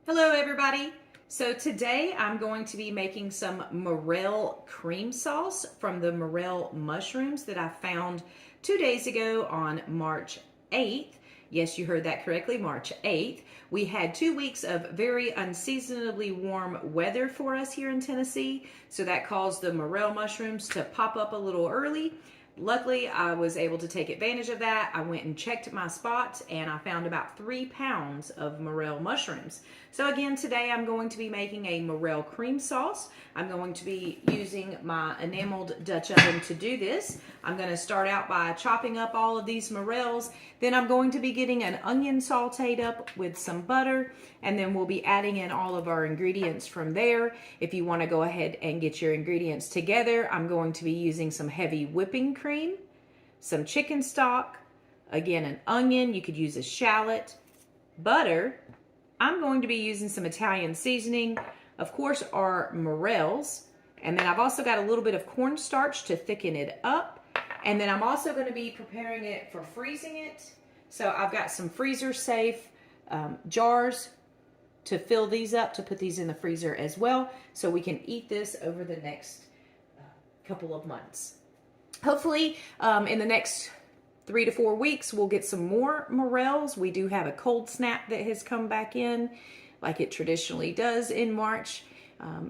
Hello everybody. So today I'm going to be making some Morel cream sauce from the Morel mushrooms that I found 2 days ago on March 8th. Yes, you heard that correctly, March 8th. We had 2 weeks of very unseasonably warm weather for us here in Tennessee, so that caused the Morel mushrooms to pop up a little early. Luckily, I was able to take advantage of that. I went and checked my spot and I found about 3 pounds of Morel mushrooms. So again, today I'm going to be making a Morel cream sauce. I'm going to be using my enameled Dutch oven to do this. I'm going to start out by chopping up all of these morels. Then I'm going to be getting an onion sauteed up with some butter, and then we'll be adding in all of our ingredients from there. If you want to go ahead and get your ingredients together, I'm going to be using some heavy whipping cream, some chicken stock, again an onion, you could use a shallot, butter. I'm going to be using some Italian seasoning, of course our morels, and then I've also got a little bit of cornstarch to thicken it up. And then I'm also going to be preparing it for freezing it. So I've got some freezer safe jars to fill these up, to put these in the freezer as well, so we can eat this over the next couple of months. Hopefully in the next 3 to 4 weeks we'll get some more morels. We do have a cold snap that has come back in like it traditionally does in March.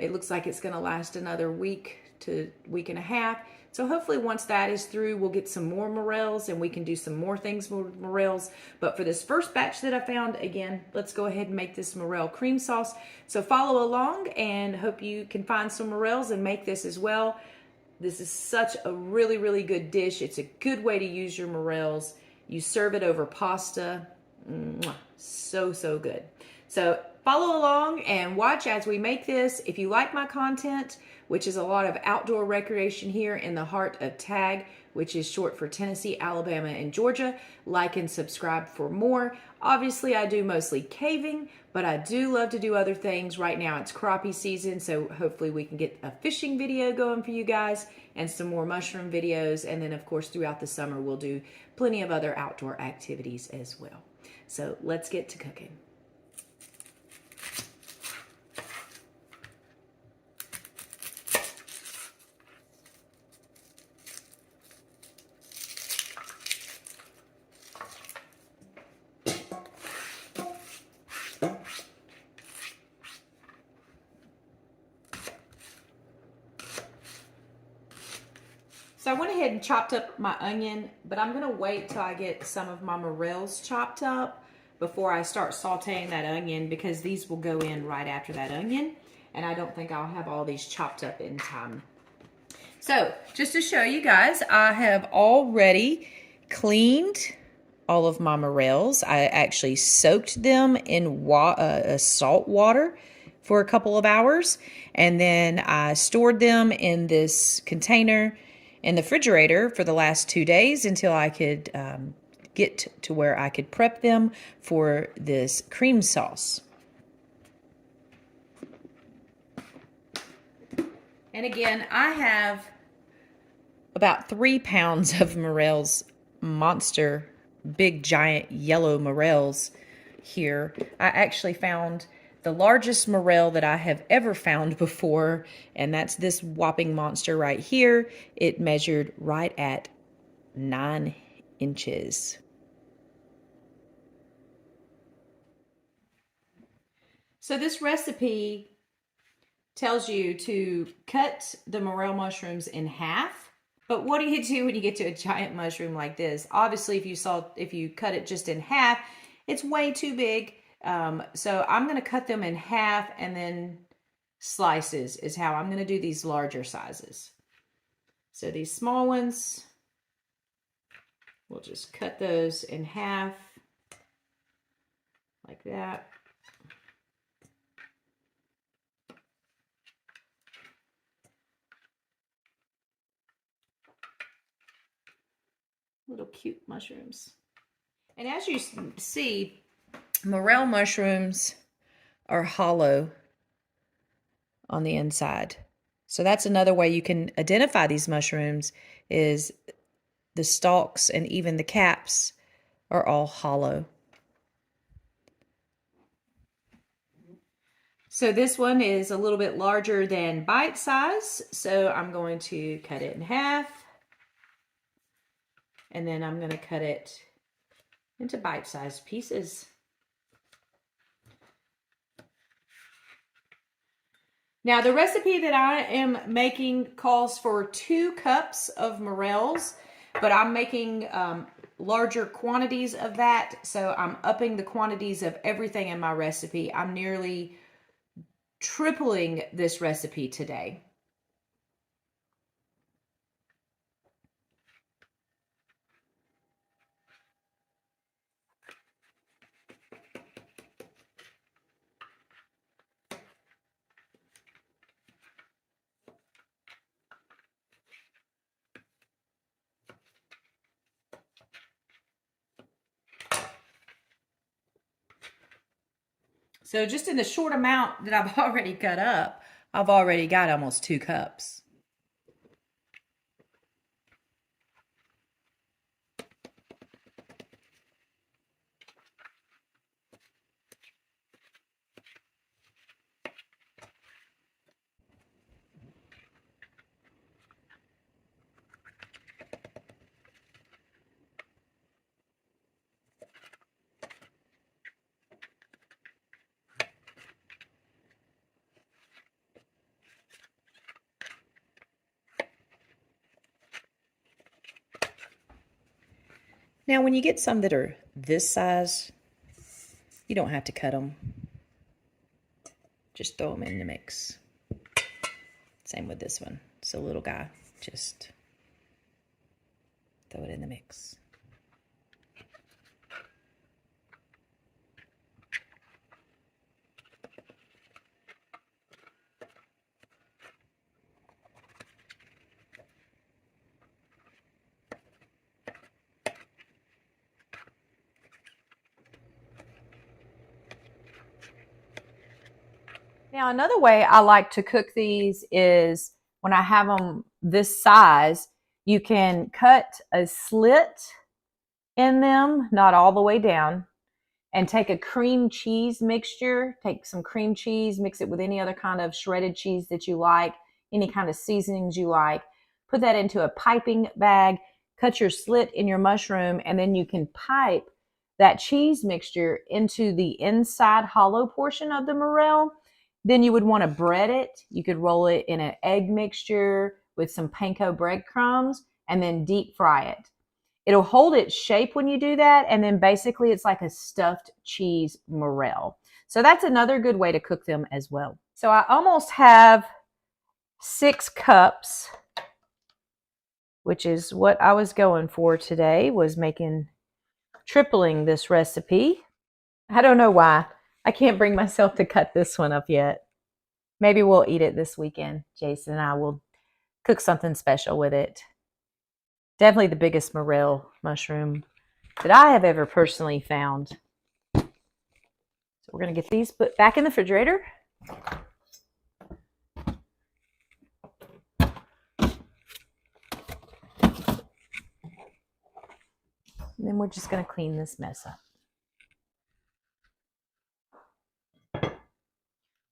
It looks like it's going to last another week to week and a half. So hopefully once that is through, we'll get some more morels and we can do some more things with morels. But for this first batch that I found, again, let's go ahead and make this Morel cream sauce. So follow along and hope you can find some morels and make this as well. This is such a really, really good dish. It's a good way to use your morels. You serve it over pasta. Mwah. So, so good. So follow along and watch as we make this. If you like my content, which is a lot of outdoor recreation here in the heart of TAG, which is short for Tennessee, Alabama, and Georgia, like and subscribe for more. Obviously, I do mostly caving, but I do love to do other things. Right now, it's crappie season, so hopefully we can get a fishing video going for you guys and some more mushroom videos. And then, of course, throughout the summer, we'll do plenty of other outdoor activities as well. So let's get to cooking. So I went ahead and chopped up my onion, but I'm gonna wait till I get some of my morels chopped up before I start sauteing that onion, because these will go in right after that onion, and I don't think I'll have all these chopped up in time. So just to show you guys, I have already cleaned all of my morels. I actually soaked them in salt water for a couple of hours, and then I stored them in this container in the refrigerator for the last 2 days until I could get to where I could prep them for this cream sauce. And again, I have about 3 pounds of Morel's monster, big giant yellow morels here. I actually found the largest morel that I have ever found before, and that's this whopping monster right here. It measured right at 9 inches. So this recipe tells you to cut the morel mushrooms in half. But what do you do when you get to a giant mushroom like this? Obviously, if you cut it just in half, it's way too big. So I'm going to cut them in half, and then slices is how I'm going to do these larger sizes. So these small ones, we'll just cut those in half like that. Little cute mushrooms. And as you see, Morel mushrooms are hollow on the inside. So that's another way you can identify these mushrooms, is the stalks and even the caps are all hollow. So this one is a little bit larger than bite size, so I'm going to cut it in half, and then I'm going to cut it into bite-sized pieces. Now the recipe that I am making calls for 2 cups of morels, but I'm making larger quantities of that, so I'm upping the quantities of everything in my recipe. I'm nearly tripling this recipe today. So just in the short amount that I've already cut up, I've already got almost 2 cups. Now, when you get some that are this size, you don't have to cut them. Just throw them in the mix. Same with this one. It's a little guy. Just throw it in the mix. Now, another way I like to cook these is when I have them this size, you can cut a slit in them, not all the way down, and take a cream cheese mixture. Take some cream cheese, mix it with any other kind of shredded cheese that you like, any kind of seasonings you like. Put that into a piping bag, cut your slit in your mushroom, and then you can pipe that cheese mixture into the inside hollow portion of the morel. Then you would want to bread it. You could roll it in an egg mixture with some panko breadcrumbs and then deep fry it. It'll hold its shape when you do that, and then basically it's like a stuffed cheese morel. So that's another good way to cook them as well. So I almost have 6 cups, which is what I was going for today, was tripling this recipe. I don't know why. I can't bring myself to cut this one up yet. Maybe we'll eat it this weekend. Jason and I will cook something special with it. Definitely the biggest morel mushroom that I have ever personally found. So we're going to get these put back in the refrigerator. And then we're just going to clean this mess up.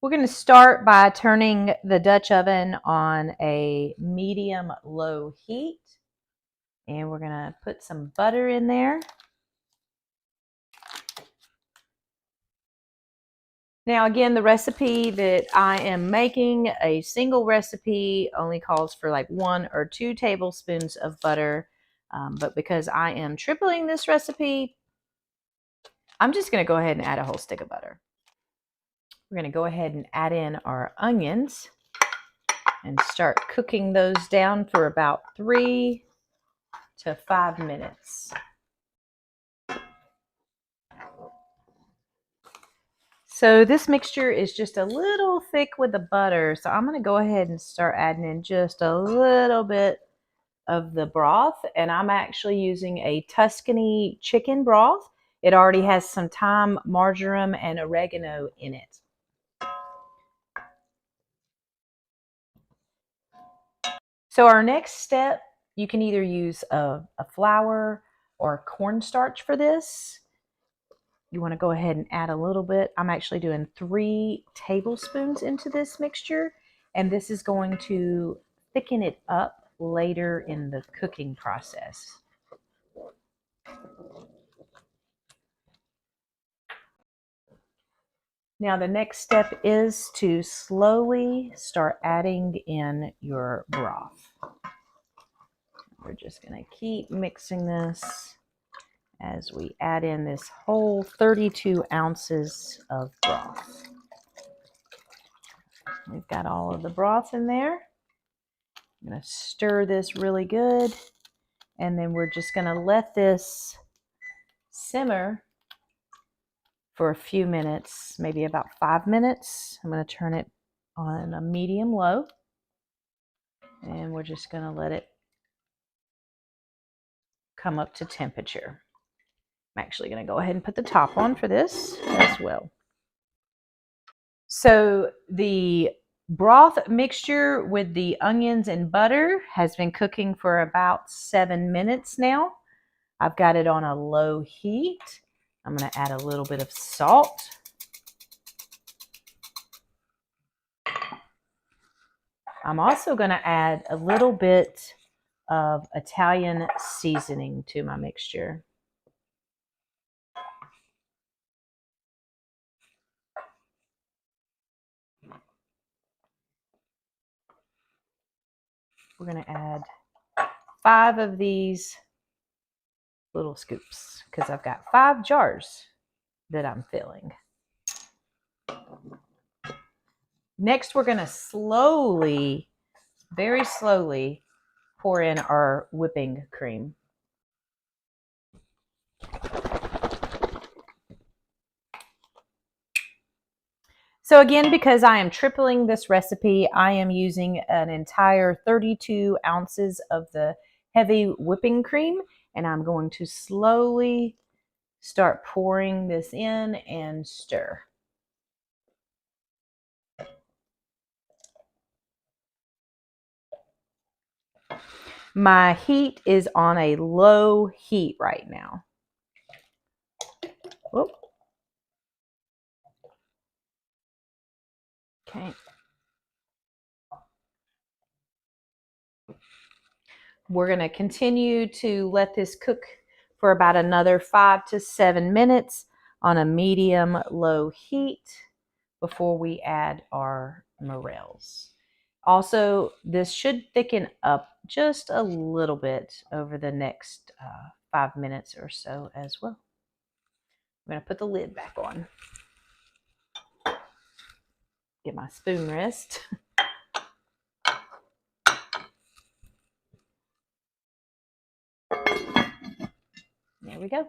We're going to start by turning the Dutch oven on a medium-low heat. And we're going to put some butter in there. Now, again, the recipe that I am making, a single recipe, only calls for like 1 or 2 tablespoons of butter. But because I am tripling this recipe, I'm just going to go ahead and add a whole stick of butter. We're going to go ahead and add in our onions and start cooking those down for about 3 to 5 minutes. So this mixture is just a little thick with the butter, so I'm going to go ahead and start adding in just a little bit of the broth, and I'm actually using a Tuscany chicken broth. It already has some thyme, marjoram, and oregano in it. So our next step, you can either use a flour or cornstarch for this. you want to go ahead and add a little bit. I'm actually doing 3 tablespoons into this mixture, and this is going to thicken it up later in the cooking process. Now the next step is to slowly start adding in your broth. We're just going to keep mixing this as we add in this whole 32 ounces of broth. We've got all of the broth in there. I'm going to stir this really good, and then we're just going to let this simmer for a few minutes, maybe about 5 minutes. I'm going to turn it on a medium low, and we're just going to let it come up to temperature. I'm actually going to go ahead and put the top on for this as well. So the broth mixture with the onions and butter has been cooking for about 7 minutes now. I've got it on a low heat. I'm going to add a little bit of salt. I'm also going to add a little bit of Italian seasoning to my mixture. We're going to add 5 of these little scoops because I've got 5 jars that I'm filling. Next, we're going to slowly, very slowly, pour in our whipping cream. So again, because I am tripling this recipe, I am using an entire 32 ounces of the heavy whipping cream, and I'm going to slowly start pouring this in and stir. My heat is on a low heat right now. Whoop. Okay. We're going to continue to let this cook for about another 5 to 7 minutes on a medium-low heat before we add our morels. Also, this should thicken up just a little bit over the next 5 minutes or so as well. I'm going to put the lid back on. Get my spoon rest. There we go.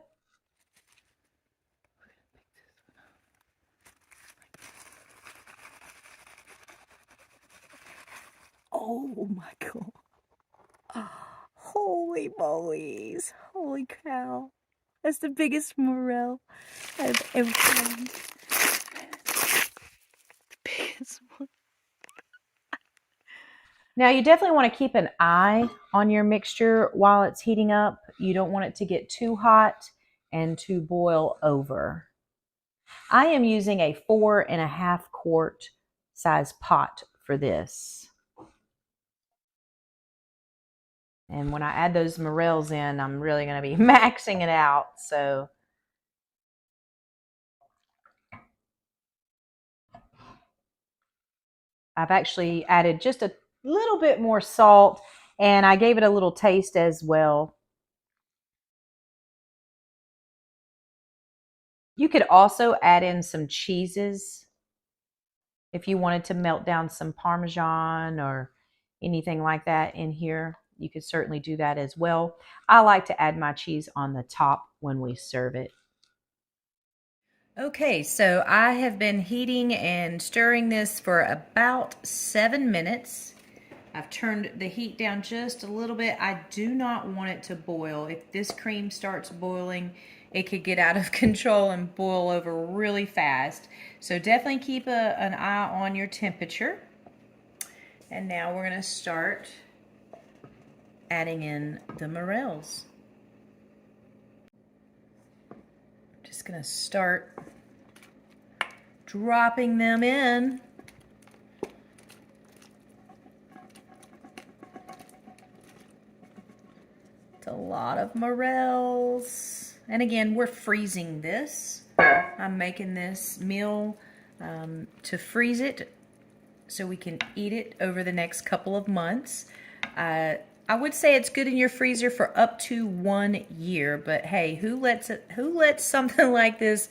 Oh my God. Holy moly's. Holy cow. That's the biggest morel I've ever found. Biggest one. Now you definitely want to keep an eye on your mixture while it's heating up. You don't want it to get too hot and to boil over. I am using a 4.5 quart size pot for this. And when I add those morels in, I'm really going to be maxing it out. So I've actually added just a little bit more salt, and I gave it a little taste as well. You could also add in some cheeses if you wanted to melt down some Parmesan or anything like that in here. You could certainly do that as well. I like to add my cheese on the top when we serve it. Okay, so I have been heating and stirring this for about 7 minutes. I've turned the heat down just a little bit. I do not want it to boil. If this cream starts boiling, it could get out of control and boil over really fast. So definitely keep an eye on your temperature. And now we're going to start adding in the morels. Just gonna start dropping them in. It's a lot of morels. And again, we're freezing this. I'm making this meal to freeze it so we can eat it over the next couple of months. I would say it's good in your freezer for up to 1 year, but hey, who lets something like this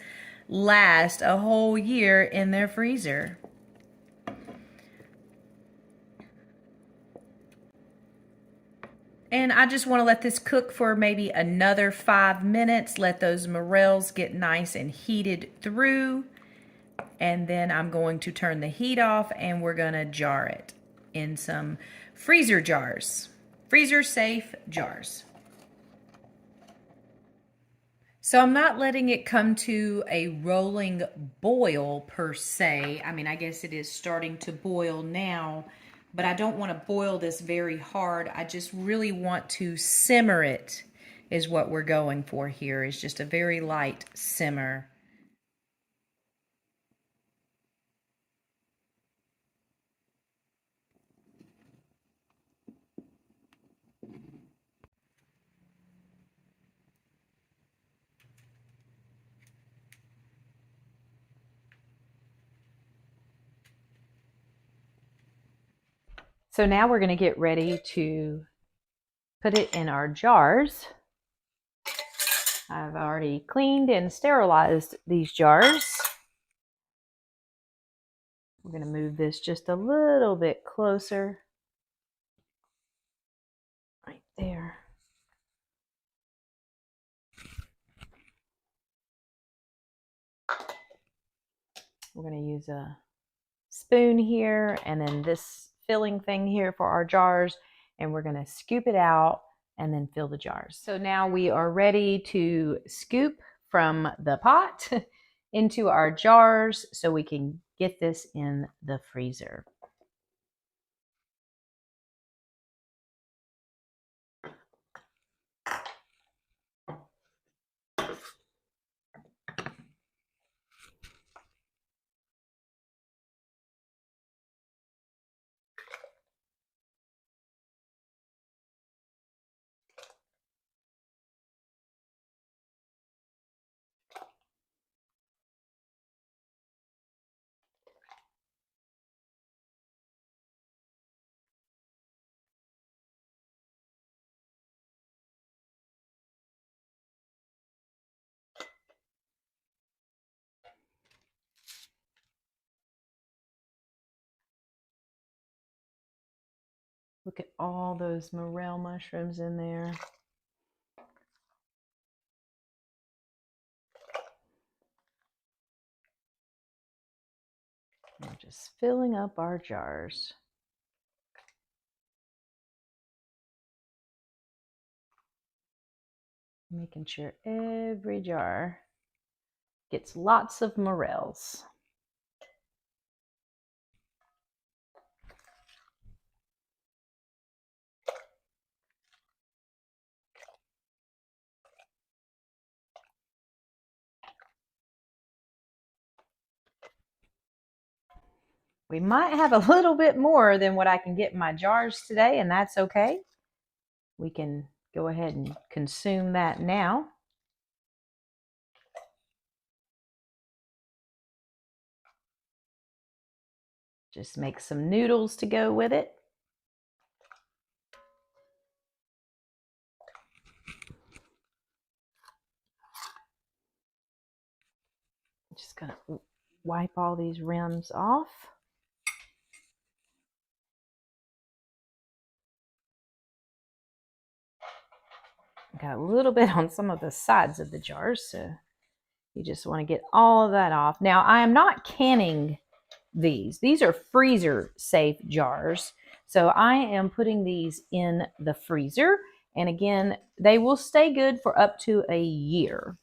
last a whole year in their freezer? And I just want to let this cook for maybe another 5 minutes. Let those morels get nice and heated through. And then I'm going to turn the heat off and we're going to jar it in some freezer jars. Freezer safe jars. So I'm not letting it come to a rolling boil per se. I mean, I guess it is starting to boil now, but I don't want to boil this very hard. I just really want to simmer it is what we're going for here, is just a very light simmer. So now we're going to get ready to put it in our jars. I've already cleaned and sterilized these jars. We're going to move this just a little bit closer. Right there. We're going to use a spoon here and then this filling thing here for our jars, and we're going to scoop it out and then fill the jars. So now we are ready to scoop from the pot into our jars so we can get this in the freezer. Look at all those morel mushrooms in there. We're just filling up our jars. Making sure every jar gets lots of morels. We might have a little bit more than what I can get in my jars today, and that's okay. We can go ahead and consume that now. Just make some noodles to go with it. Just gonna wipe all these rims off. Got a little bit on some of the sides of the jars, so you just want to get all of that off. Now, I am not canning these. These are freezer safe jars. So I am putting these in the freezer. And again, they will stay good for up to a year.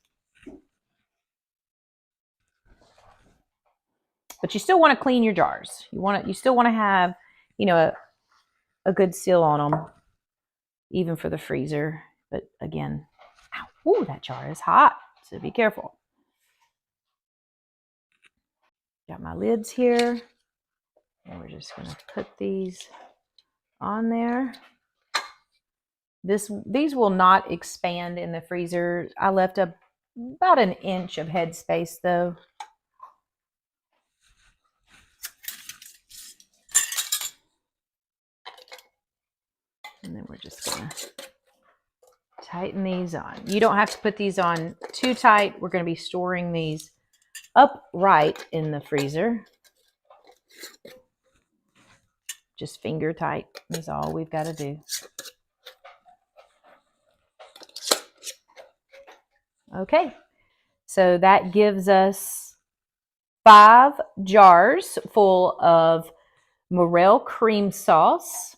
But you still want to clean your jars. You still want to have, you know, a good seal on them, even for the freezer. But again, ooh, that jar is hot, so be careful. Got my lids here. And we're just going to put these on there. These will not expand in the freezer. I left about an inch of headspace though. And then we're just going to tighten these on. You don't have to put these on too tight. We're going to be storing these upright in the freezer. Just finger tight is all we've got to do. Okay, so that gives us 5 jars full of Morel Cream Sauce.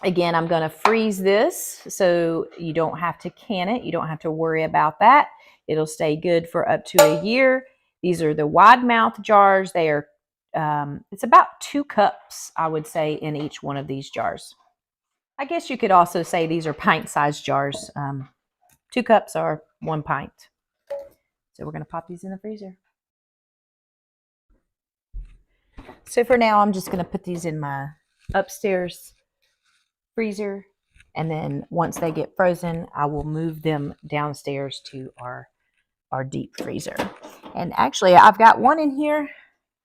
Again, I'm going to freeze this so you don't have to can it. You don't have to worry about that. It'll stay good for up to a year. These are the wide mouth jars. They are, it's about 2 cups, I would say, in each one of these jars. I guess you could also say these are pint-sized jars. 2 cups are 1 pint. So we're going to pop these in the freezer. So for now, I'm just going to put these in my upstairs freezer, and then once they get frozen, I will move them downstairs to our deep freezer. And actually, I've got one in here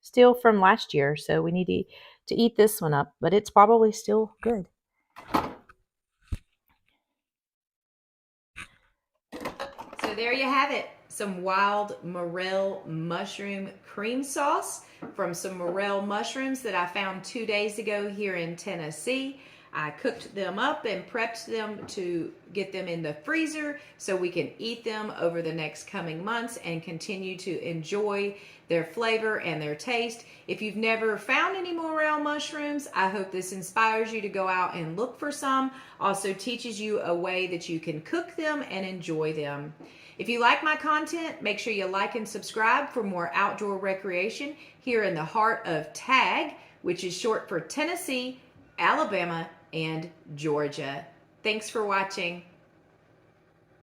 still from last year, so we need to eat this one up, but it's probably still good. So there you have it. Some wild morel mushroom cream sauce from some morel mushrooms that I found 2 days ago here in Tennessee. I cooked them up and prepped them to get them in the freezer so we can eat them over the next coming months and continue to enjoy their flavor and their taste. If you've never found any morel mushrooms, I hope this inspires you to go out and look for some. Also teaches you a way that you can cook them and enjoy them. If you like my content, make sure you like and subscribe for more outdoor recreation here in the heart of TAG, which is short for Tennessee, Alabama, and Georgia. Thanks for watching.